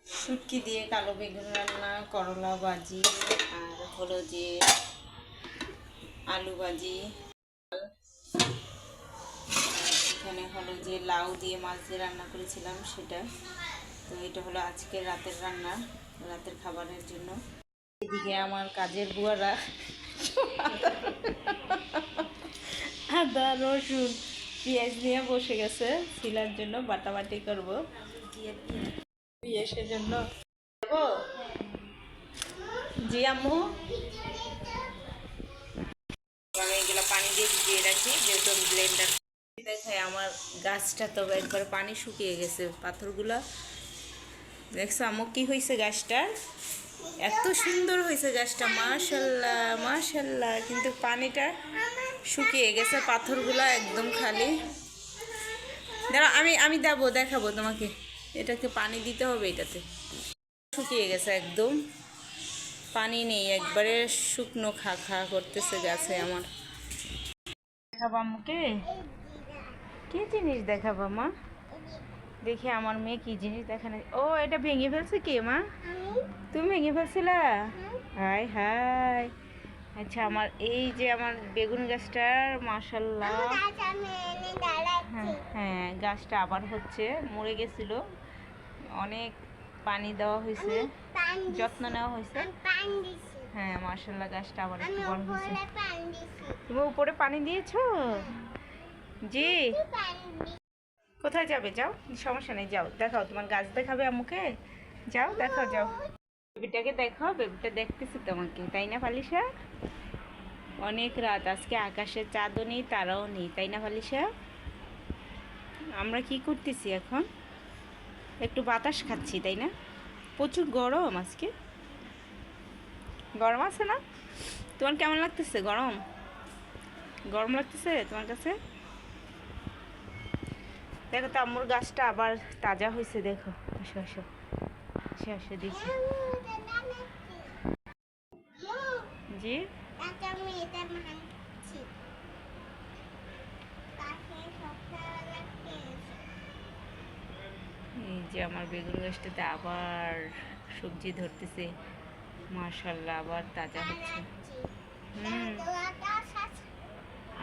শুটকি দিয়ে কালো বেগুন রান্না, করলা ভাজি, আর হলো যে আলু ভাজি। এখানে হলো যে লাউ দিয়ে মাছ দিয়ে রান্না করেছিলাম সেটা। তো এটা হলো আজকের রাতের রান্না, রাতের খাবারের জন্য। এদিকে আমার কাজের বুয়ারা আদা রসুন পেঁয়াজ নিয়ে বসে গেছে ছিলার জন্য, বাটাবাটি করবো সেজন্য। জি আম্মু, আমি এগুলো পানি দিয়ে ভিজিয়ে রাখি, যেহেতু ব্লেন্ডার। দেখাই আমার গাছটা তো একবার পানি শুকিয়ে গেছে, পাথরগুলা দেখছো আম্মু কি হয়েছে গাছটা? এত সুন্দর হয়েছে গাছটা, মাশাল্লাহ মাশাল্লাহ, কিন্তু পানিটা শুকিয়ে গেছে, পাথরগুলা একদম খালি। দাঁড়া, আমি আমি দেখাবো তোমাকে। এটাকে পানি দিতে হবে, এটাতে শুকিয়ে গেছে একদম, পানি নেই, একবারে শুকনো খা খা করতেছে গাছে আমার। দেখাবো আম্মুকে কি জিনিস দেখাবো মা? দেখি আমার মেয়ে কি জিনিস দেখানো। ও, এটা ভেঙে ফেলছে কে মা? তুমি ভেঙে ফেলছিলা? High high. আচ্ছা, আমার এই যে আমার বেগুন গাছটার মাশাল্লাহ, হ্যাঁ হ্যাঁ, গাছটা আবার হচ্ছে, মরে গেছিল, অনেক পানি দেওয়া হয়েছে, যত্ন নেওয়া হয়েছে। হ্যাঁ মাশাল্লাহ, গাছটা আবার একটু বড় হয়েছে। তুমি উপরে পানি দিয়েছো? জি। কোথায় যাবে? যাও, সমস্যা নেই, যাও দেখাও, তোমার গাছ দেখাবে আম্মুকে। যাও দেখাও, যাও বেবিটাকে দেখাও, বেবিটা দেখতেছে তোমাকে, তাই না ফালিশা? অনেক রাত আজকে, আকাশে চাঁদও নেই, তারাও নেই, তাই না ফালিশা? আমরা কি করতেছি এখন? একটু বাতাস খাচ্ছি, তাই না? প্রচুর গরম আজকে, গরম আছে না? তোমার কেমন লাগতেছে? গরম গরম লাগতেছে তোমার কাছে? দেখো তো আম্মুর গাছটা আবার তাজা হয়েছে, দেখো। আসো আসো আসো আসো দেখি। জি, এই যে আমার বেগুন গাছটাতে আবার সবজি ধরতেছে, মাশাল্লাহ, আবার তাজা হচ্ছে।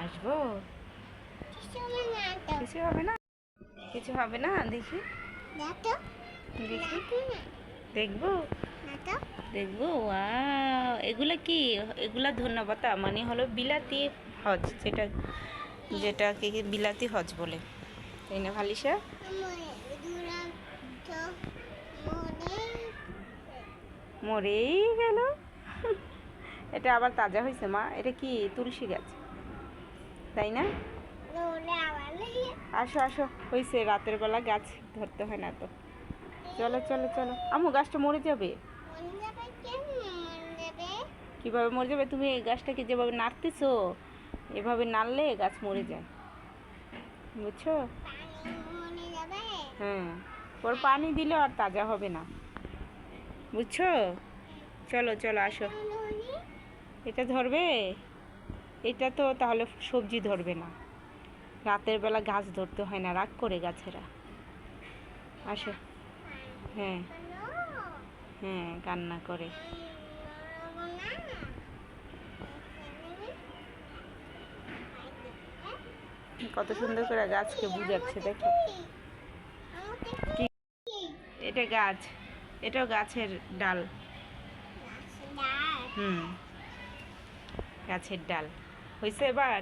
আসবো, কিছু হবে না, কিছু হবে না, দেখি দেখি, দেখবো দেখবো। ওয়াও, এগুলা কি? এগুলা ধন্যবাদ, মানে হলো বিলাতি হজ, যেটা যেটাকে বিলাতি হজ বলে, তাই না ভালিশা? মরেই গেল। এটা আবার তাজা হয়েছে মা, এটা কি তুলসী গাছ, তাই না? আসো আসো, হয়েছে, রাতের বেলা গাছ ধরতে হয় না তো। চলো চলো চলো, আম্মু গাছটা মরে যাবে। কিভাবে মরে যাবে? তুমি এই গাছটাকে যেভাবে নাড়তেছো, এভাবে নাড়লে গাছ মরে যায়, বুঝছো? হ্যাঁ, ওর পানি দিলে আর তাজা হবে না, বুঝছো? চলো চলো আসো। এটা ধরবে? এটা তো তাহলে সবজি ধরবে না, রাতের বেলা গাছ ধরতে হয় না, রাগ করে গাছেরা। আসো। হ্যাঁ হ্যাঁ, কান্না করে। কত সুন্দর করে গাছকে বুঝাচ্ছে, দেখো। কি? এটা গাছ, এটাও গাছের ডাল। হুম, গাছের ডাল হয়েছে এবার।